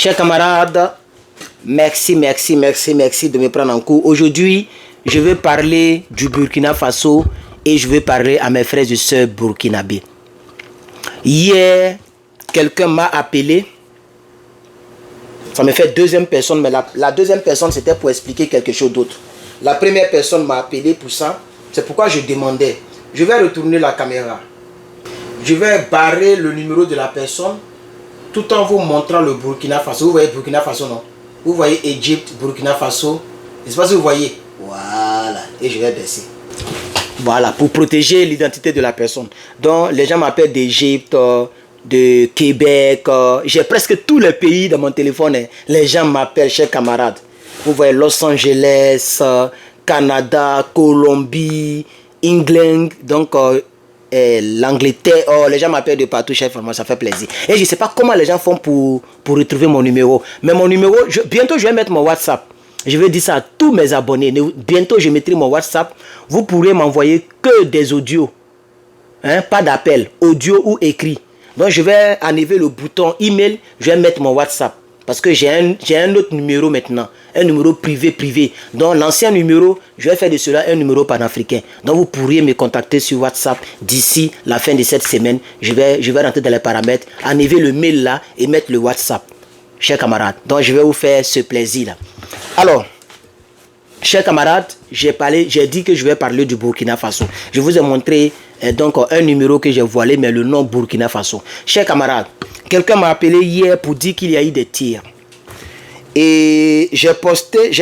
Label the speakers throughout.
Speaker 1: Chers camarades, merci de me prendre en cours. Aujourd'hui, je vais parler du Burkina Faso et je vais parler à mes frères et sœurs burkinabés. Hier, quelqu'un m'a appelé. Ça me fait deuxième personne, mais la deuxième personne, c'était pour expliquer quelque chose d'autre. La première personne m'a appelé pour ça. C'est pourquoi je demandais. Je vais retourner la caméra. Je vais barrer le numéro de la personne tout en vous montrant le Burkina Faso. Vous voyez Burkina Faso, non? Vous voyez Égypte, Burkina Faso. Je ne sais pas si vous voyez. Voilà. Et je vais baisser. Voilà, pour protéger l'identité de la personne. Donc, les gens m'appellent d'Égypte, de Québec. J'ai presque tous les pays dans mon téléphone. Les gens m'appellent, chers camarades. Vous voyez Los Angeles, Canada, Colombie, England. Donc, l'Angleterre, les gens m'appellent de partout, chef, vraiment, ça fait plaisir. Et je ne sais pas comment les gens font pour retrouver mon numéro. Mais mon numéro, bientôt je vais mettre mon WhatsApp. Je vais dire ça à tous mes abonnés. Bientôt je mettrai mon WhatsApp. Vous pourrez m'envoyer que des audios. Hein, pas d'appel, audio ou écrit. Donc je vais enlever le bouton email, je vais mettre mon WhatsApp. Parce que j'ai un autre numéro maintenant. Un numéro privé. Donc l'ancien numéro, je vais faire de cela un numéro panafricain. Donc vous pourriez me contacter sur WhatsApp d'ici la fin de cette semaine. Je vais rentrer dans les paramètres, enlever le mail là et mettre le WhatsApp. Chers camarades, donc je vais vous faire ce plaisir là. Alors, chers camarades, j'ai dit que je vais parler du Burkina Faso. Je vous ai montré donc un numéro que j'ai voilé, mais le nom Burkina Faso. Chers camarades, quelqu'un m'a appelé hier pour dire qu'il y a eu des tirs. Et j'ai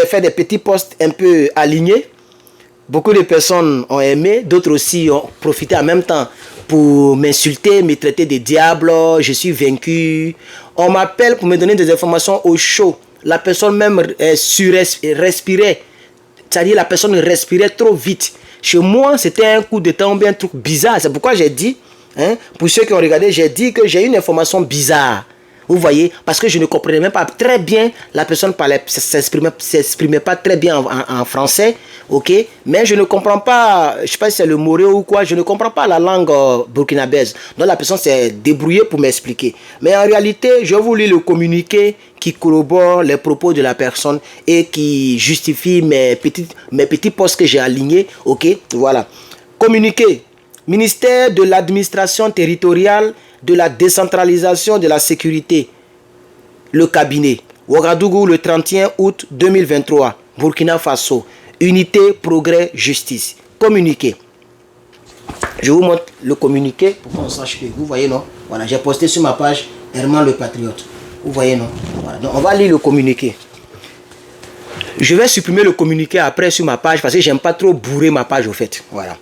Speaker 1: fait des petits posts un peu alignés. Beaucoup de personnes ont aimé, d'autres aussi ont profité en même temps pour m'insulter, me traiter de diable, je suis vaincu. On m'appelle pour me donner des informations au chaud. La personne même respirait. C'est-à-dire la personne respirait trop vite. Chez moi, c'était un coup de temps, bien un truc bizarre. C'est pourquoi j'ai dit, pour ceux qui ont regardé, j'ai dit que j'ai une information bizarre. Vous voyez, parce que je ne comprenais même pas très bien, la personne s'exprimait pas très bien en français, ok, mais je ne comprends pas, je ne sais pas si c'est le moré ou quoi, je ne comprends pas la langue burkinabèse. Donc la personne s'est débrouillée pour m'expliquer. Mais en réalité, je vous lis le communiqué qui corrobore les propos de la personne et qui justifie mes petits postes que j'ai alignés, ok, voilà. Communiqué, ministère de l'administration territoriale, de la décentralisation de la sécurité, le cabinet, Ouagadougou, le 31 août 2023, Burkina Faso, unité, progrès, justice. Communiqué. Je vous montre le communiqué pour qu'on sache que, vous voyez, non? Voilà, j'ai posté sur ma page Herman le Patriote. Vous voyez, non? Voilà, donc on va lire le communiqué. Je vais supprimer le communiqué après sur ma page parce que j'aime pas trop bourrer ma page au fait. Voilà.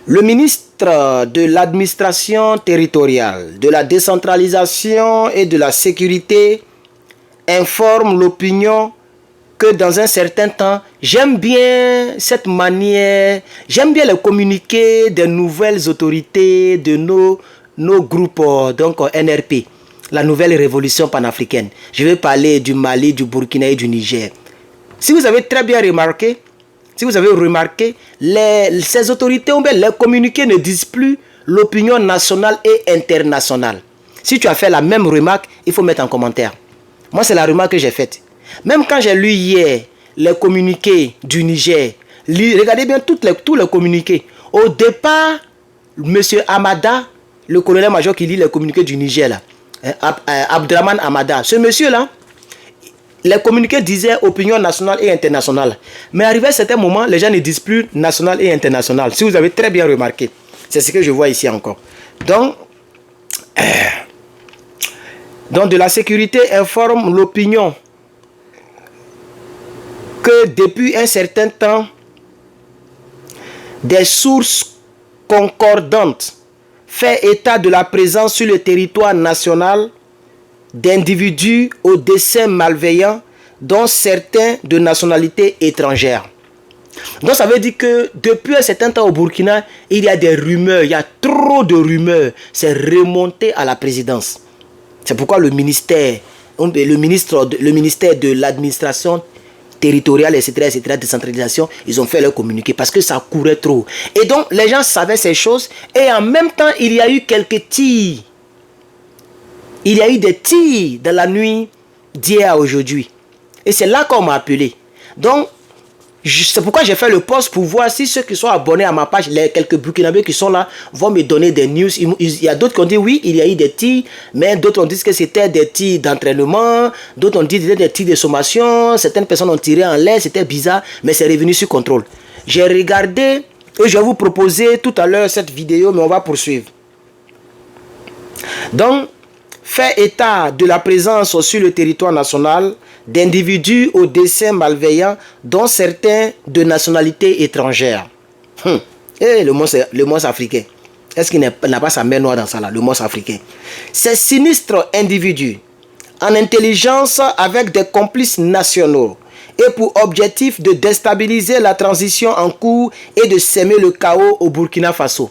Speaker 1: Le ministre de l'administration territoriale, de la décentralisation et de la sécurité informe l'opinion que dans un certain temps, j'aime bien cette manière, j'aime bien le communiqué des nouvelles autorités de nos groupes, donc NRP, la nouvelle révolution panafricaine. Je vais parler du Mali, du Burkina et du Niger. Si vous avez très bien remarqué, ces autorités, les communiqués ne disent plus l'opinion nationale et internationale. Si tu as fait la même remarque, il faut mettre en commentaire. Moi, c'est la remarque que j'ai faite. Même quand j'ai lu hier les communiqués du Niger, regardez bien tous les communiqués. Au départ, M. Amada, le colonel-major qui lit les communiqués du Niger, là, Abdraman Amada, ce monsieur-là, les communiqués disaient opinion nationale et internationale. Mais arrivé à certains moments, les gens ne disent plus national et international. Si vous avez très bien remarqué. C'est ce que je vois ici encore. Donc de la sécurité informe l'opinion que depuis un certain temps, des sources concordantes font état de la présence sur le territoire national d'individus aux desseins malveillants, dont certains de nationalité étrangère. Donc ça veut dire que depuis un certain temps au Burkina, il y a des rumeurs, il y a trop de rumeurs. C'est remonté à la présidence. C'est pourquoi le ministère de l'administration territoriale, etc., décentralisation, ils ont fait leur communiqué parce que ça courait trop. Et donc les gens savaient ces choses et en même temps, il y a eu quelques tirs. Il y a eu des tirs dans la nuit d'hier à aujourd'hui. Et c'est là qu'on m'a appelé. Donc, c'est pourquoi j'ai fait le post pour voir si ceux qui sont abonnés à ma page, les quelques Burkinabés qui sont là, vont me donner des news. Il y a d'autres qui ont dit oui, il y a eu des tirs, mais d'autres ont dit que c'était des tirs d'entraînement, d'autres ont dit que c'était des tirs de sommation, certaines personnes ont tiré en l'air, c'était bizarre, mais c'est revenu sur contrôle. J'ai regardé et je vais vous proposer tout à l'heure cette vidéo, mais on va poursuivre. Donc, fait état de la présence sur le territoire national d'individus aux desseins malveillants, dont certains de nationalité étrangère. Et le monstre africain. Est-ce qu'il n'a pas sa main noire dans ça là, le monstre africain? Ces sinistres individus, en intelligence avec des complices nationaux, et pour objectif de déstabiliser la transition en cours et de semer le chaos au Burkina Faso.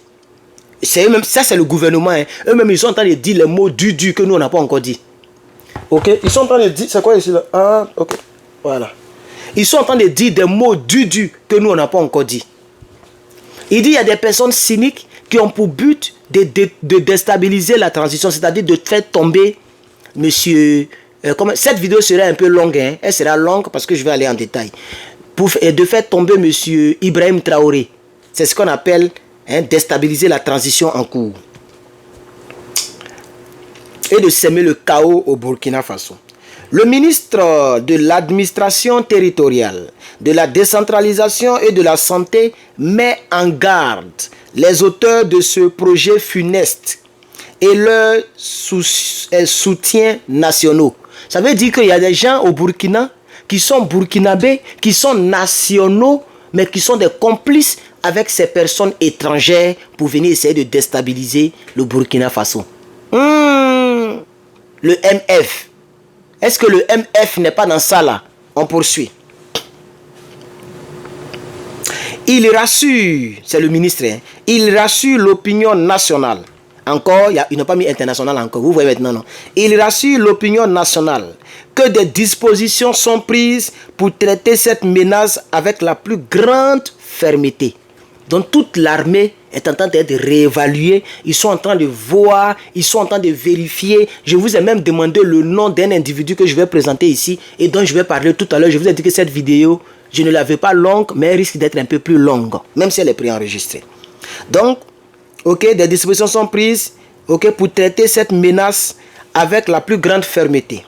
Speaker 1: Ça, c'est le gouvernement. Hein. Eux-mêmes, ils sont en train de dire les mots du que nous, on n'a pas encore dit. Ok? Ils sont en train de dire... C'est quoi ici là? Ah, ok. Voilà. Ils sont en train de dire des mots du que nous, on n'a pas encore dit. Il dit qu'il y a des personnes cyniques qui ont pour but de déstabiliser la transition, c'est-à-dire de faire tomber monsieur... cette vidéo sera un peu longue. Hein? Elle sera longue parce que je vais aller en détail. De faire tomber monsieur Ibrahim Traoré. C'est ce qu'on appelle... déstabiliser la transition en cours et de semer le chaos au Burkina Faso. Le ministre de l'administration territoriale, de la décentralisation et de la santé met en garde les auteurs de ce projet funeste et leurs soutiens nationaux. Ça veut dire qu'il y a des gens au Burkina qui sont burkinabés, qui sont nationaux, mais qui sont des complices avec ces personnes étrangères pour venir essayer de déstabiliser le Burkina Faso. Le MF. Est-ce que le MF n'est pas dans ça là? On poursuit. Il rassure, c'est le ministre, hein, il rassure l'opinion nationale. Encore, il n'a pas mis international encore, vous voyez maintenant, non? Il rassure l'opinion nationale que des dispositions sont prises pour traiter cette menace avec la plus grande fermeté. Donc toute l'armée est en train d'être réévaluée, ils sont en train de voir, ils sont en train de vérifier. Je vous ai même demandé le nom d'un individu que je vais présenter ici et dont je vais parler tout à l'heure. Je vous ai dit que cette vidéo, je ne l'avais pas longue, mais elle risque d'être un peu plus longue, même si elle est préenregistrée. Donc, ok, des dispositions sont prises, ok, pour traiter cette menace avec la plus grande fermeté.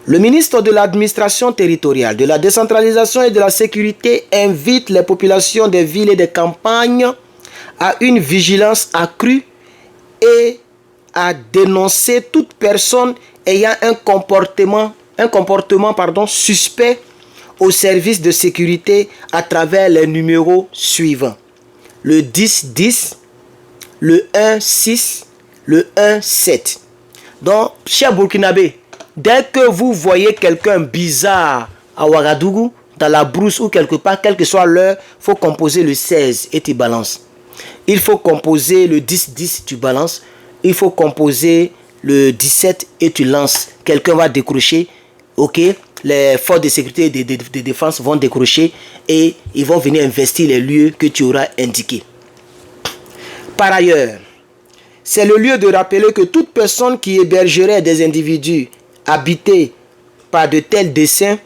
Speaker 1: Le ministre de l'administration territoriale, de la décentralisation et de la sécurité invite les populations des villes et des campagnes à une vigilance accrue et à dénoncer toute personne ayant un comportement suspect au service de sécurité à travers les numéros suivants. Le 1010, le 16, le 17. Donc, cher Burkinabé, dès que vous voyez quelqu'un bizarre à Ouagadougou, dans la brousse ou quelque part, quelle que soit l'heure, il faut composer le 16 et tu balances. Il faut composer le 10-10, tu balances. Il faut composer le 17 et tu lances. Quelqu'un va décrocher, ok. Les forces de sécurité et de défense vont décrocher et ils vont venir investir les lieux que tu auras indiqués. Par ailleurs, c'est le lieu de rappeler que toute personne qui hébergerait des individus habités par de tels desseins,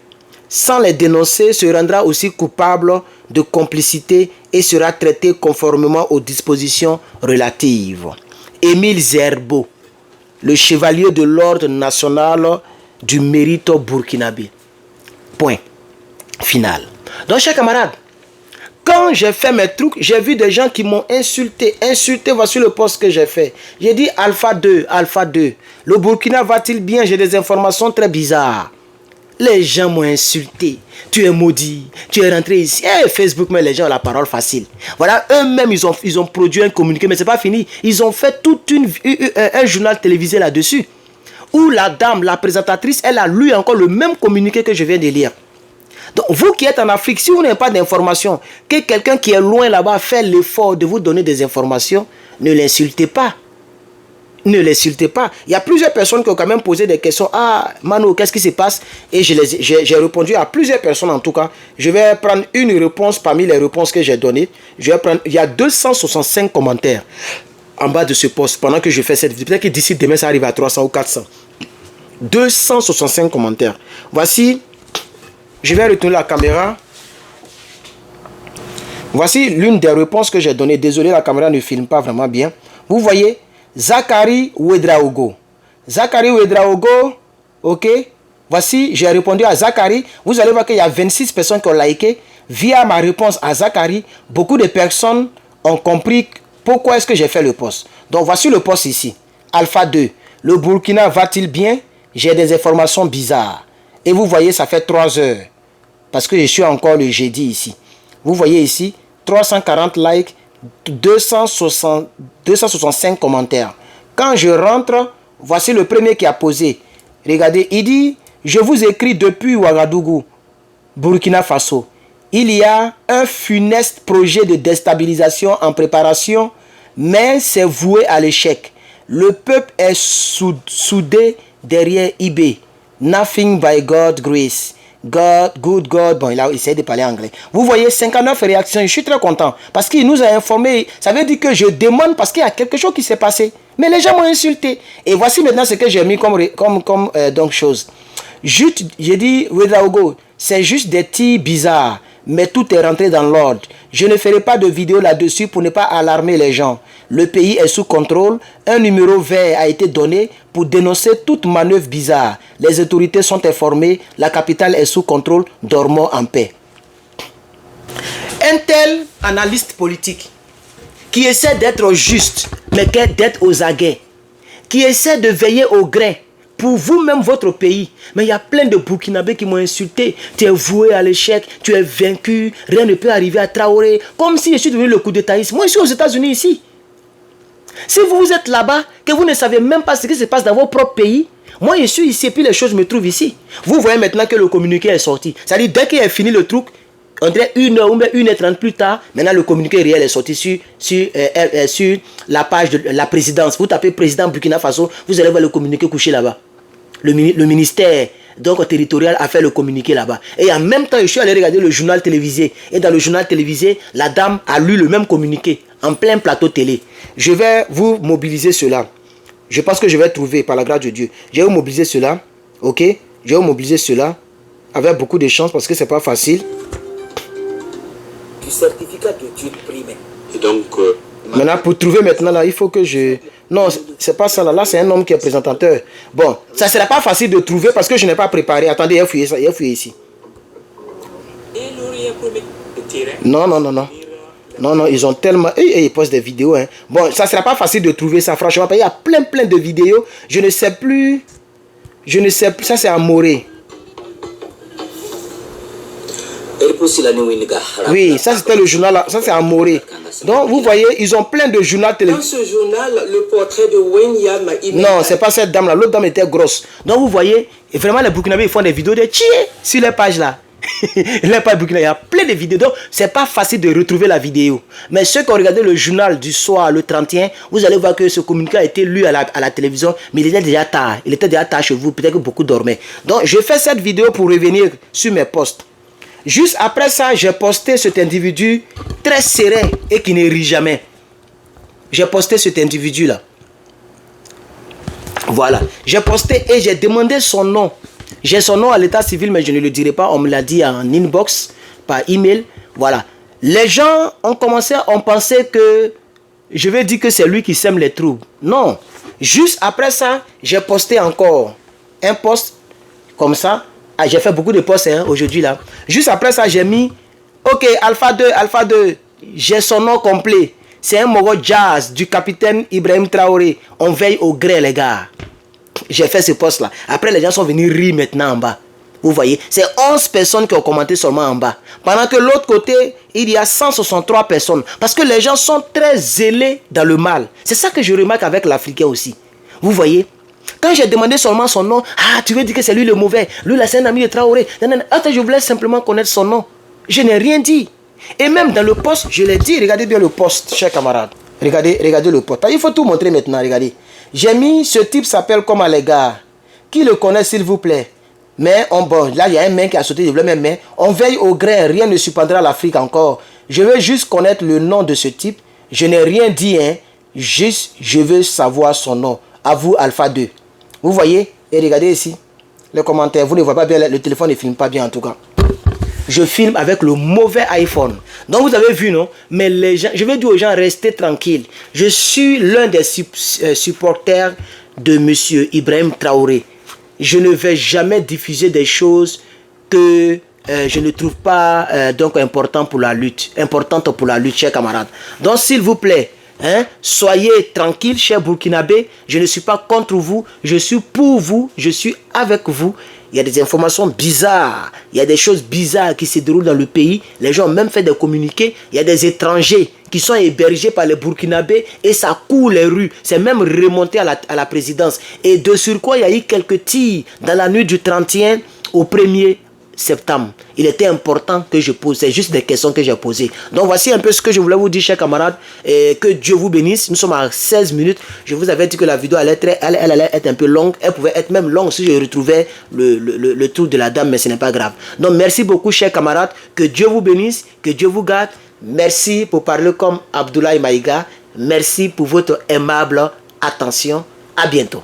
Speaker 1: sans les dénoncer, se rendra aussi coupable de complicité et sera traité conformément aux dispositions relatives. Émile Zerbo, le chevalier de l'ordre national du mérite burkinabé. Point. Final. Donc, chers camarades, quand j'ai fait mes trucs, j'ai vu des gens qui m'ont insulté. Voici le post que j'ai fait. J'ai dit Alpha 2, Alpha 2. Le Burkina va-t-il bien? J'ai des informations très bizarres. Les gens m'ont insulté. Tu es maudit. Tu es rentré ici. Facebook, mais les gens ont la parole facile. Voilà, eux-mêmes, ils ont produit un communiqué, mais ce n'est pas fini. Ils ont fait tout un journal télévisé là-dessus. Où la dame, la présentatrice, elle a lu encore le même communiqué que je viens de lire. Donc, vous qui êtes en Afrique, si vous n'avez pas d'informations, que quelqu'un qui est loin là-bas fait l'effort de vous donner des informations, ne l'insultez pas. Ne l'insultez pas. Il y a plusieurs personnes qui ont quand même posé des questions. Ah, Mano, qu'est-ce qui se passe? Et j'ai répondu à plusieurs personnes en tout cas. Je vais prendre une réponse parmi les réponses que j'ai données. Il y a 265 commentaires en bas de ce post pendant que je fais cette vidéo. Peut-être que d'ici demain, ça arrive à 300 ou 400. 265 commentaires. Voici, je vais retourner la caméra. Voici l'une des réponses que j'ai données. Désolé, la caméra ne filme pas vraiment bien. Vous voyez, Zachary Ouedraogo. Zachary Ouedraogo, ok. Voici, j'ai répondu à Zachary. Vous allez voir qu'il y a 26 personnes qui ont liké. Via ma réponse à Zachary, beaucoup de personnes ont compris pourquoi est-ce que j'ai fait le post. Donc, voici le post ici. Alpha 2. Le Burkina va-t-il bien? J'ai des informations bizarres. Et vous voyez, ça fait 3 heures. Parce que je suis encore le jeudi ici. Vous voyez ici, 340 likes, 265 commentaires. Quand je rentre, voici le premier qui a posé. Regardez, il dit, je vous écris depuis Ouagadougou, Burkina Faso. Il y a un funeste projet de déstabilisation en préparation, mais c'est voué à l'échec. Le peuple est soudé derrière IB. Nothing by God's grace. God, good God. Bon, il a essayé de parler anglais. Vous voyez, 59 réactions. Je suis très content. Parce qu'il nous a informé. Ça veut dire que je demande parce qu'il y a quelque chose qui s'est passé. Mais les gens m'ont insulté. Et voici maintenant ce que j'ai mis comme donc chose. Juste, j'ai dit, Ouedraogo, c'est juste des tirs bizarres. Mais tout est rentré dans l'ordre. Je ne ferai pas de vidéo là-dessus pour ne pas alarmer les gens. Le pays est sous contrôle. Un numéro vert a été donné pour dénoncer toute manœuvre bizarre. Les autorités sont informées. La capitale est sous contrôle. Dormons en paix. Un tel analyste politique qui essaie d'être juste, mais d'être aux aguets, qui essaie de veiller au grain pour vous-même, votre pays. Mais il y a plein de Burkinabés qui m'ont insulté. Tu es voué à l'échec, tu es vaincu, rien ne peut arriver à Traoré. Comme si je suis devenu le coup d'étatisme. Moi, je suis aux États-Unis ici. Si vous êtes là-bas, que vous ne savez même pas ce qui se passe dans vos propres pays, moi, je suis ici et puis les choses me trouvent ici. Vous voyez maintenant que le communiqué est sorti. C'est-à-dire, dès qu'il a fini le truc, on dirait 1h ou 1h30 plus tard, maintenant le communiqué réel est sorti sur la page de la présidence. Vous tapez président Burkina Faso, vous allez voir le communiqué couché là-bas. Le ministère donc, territorial a fait le communiqué là-bas. Et en même temps, je suis allé regarder le journal télévisé. Et dans le journal télévisé, la dame a lu le même communiqué en plein plateau télé. Je vais vous mobiliser cela. Je pense que je vais trouver par la grâce de Dieu. Je vais vous mobiliser cela. Ok? Je vais vous mobiliser cela avec beaucoup de chance parce que c'est pas facile. Du certificat d'études primaires. Et donc... maintenant, pour trouver maintenant, là, il faut que je... Non, c'est pas ça là. Là, c'est un homme qui est présentateur. Bon, ça ne sera pas facile de trouver parce que je n'ai pas préparé. Attendez, il y a fouillé ça. Il y a fouillé ici. Non, non, non, non. Non, non, ils ont tellement... ils postent des vidéos. Hein. Bon, ça ne sera pas facile de trouver ça, franchement. Il y a plein de vidéos. Je ne sais plus... Ça, c'est à Morée. Oui, ça c'était le journal, ça c'est à Morée. Donc vous voyez, ils ont plein de journaux télévisés. Dans ce journal, le portrait de Wenyam... Non, c'est pas cette dame là, l'autre dame était grosse. Donc vous voyez, et vraiment les Burkinabés ils font des vidéos de chier sur les pages là. Les pages Burkina, il y a plein de vidéos, donc c'est pas facile de retrouver la vidéo. Mais ceux qui ont regardé le journal du soir, le 31, vous allez voir que ce communiqué a été lu à la télévision, mais il était déjà tard. Il était déjà tard chez vous, peut-être que beaucoup dormaient. Donc je fais cette vidéo pour revenir sur mes posts. Juste après ça, j'ai posté cet individu très serein et qui ne rit jamais. J'ai posté cet individu-là. Voilà. J'ai posté et j'ai demandé son nom. J'ai son nom à l'état civil, mais je ne le dirai pas. On me l'a dit en inbox, par email. Voilà. Les gens ont pensé que je vais dire que c'est lui qui sème les troubles. Non. Juste après ça, j'ai posté encore un post comme ça. Ah, j'ai fait beaucoup de posts hein, aujourd'hui là. Juste après ça, j'ai mis ok, Alpha 2, j'ai son nom complet. C'est un Moro Jazz du capitaine Ibrahim Traoré. On veille au gré, les gars. J'ai fait ce post là. Après, les gens sont venus rire maintenant en bas. Vous voyez, c'est 11 personnes qui ont commenté seulement en bas. Pendant que l'autre côté, il y a 163 personnes. Parce que les gens sont très zélés dans le mal. C'est ça que je remarque avec l'Africain aussi. Vous voyez? Quand j'ai demandé seulement son nom, ah, tu veux dire que c'est lui le mauvais. Lui là, c'est un ami de Traoré. Attends, je voulais simplement connaître son nom. Je n'ai rien dit. Et même dans le post, je l'ai dit, regardez bien le post, chers camarades. Regardez le post. Il faut tout montrer maintenant, regardez. J'ai mis, ce type s'appelle comment les gars? Qui le connaît s'il vous plaît? Mais, bon, là, il y a un mec qui a sauté, mais on veille au grain, rien ne surprendra l'Afrique encore. Je veux juste connaître le nom de ce type. Je n'ai rien dit, hein. Juste, je veux savoir son nom. À vous, Alpha 2. Vous voyez, Et regardez ici, les commentaires. Vous ne voyez pas bien, le téléphone ne filme pas bien en tout cas. Je filme avec le mauvais iPhone. Donc vous avez vu, non? Mais les gens, je vais dire aux gens, restez tranquilles. Je suis l'un des supporters de monsieur Ibrahim Traoré. Je ne vais jamais diffuser des choses que je ne trouve pas donc importantes pour la lutte, chers camarades. Donc s'il vous plaît, hein, soyez tranquilles, chers Burkinabés. Je ne suis pas contre vous, je suis pour vous, je suis avec vous. Il y a des informations bizarres, il y a des choses bizarres qui se déroulent dans le pays. Les gens ont même fait des communiqués. Il y a des étrangers qui sont hébergés par les Burkinabés et ça court les rues. C'est même remonté à la présidence. Et de surcroît, il y a eu quelques tirs dans la nuit du 31 au 1er septembre. Il était important que je pose. C'est juste des questions que j'ai posées. Donc voici un peu ce que je voulais vous dire, chers camarades. Et que Dieu vous bénisse. Nous sommes à 16 minutes. Je vous avais dit que la vidéo allait être un peu longue. Elle pouvait être même longue si je retrouvais le tour de la dame, mais ce n'est pas grave. Donc merci beaucoup, chers camarades. Que Dieu vous bénisse. Que Dieu vous garde. Merci pour parler comme Abdoulaye Maïga. Merci pour votre aimable attention. À bientôt.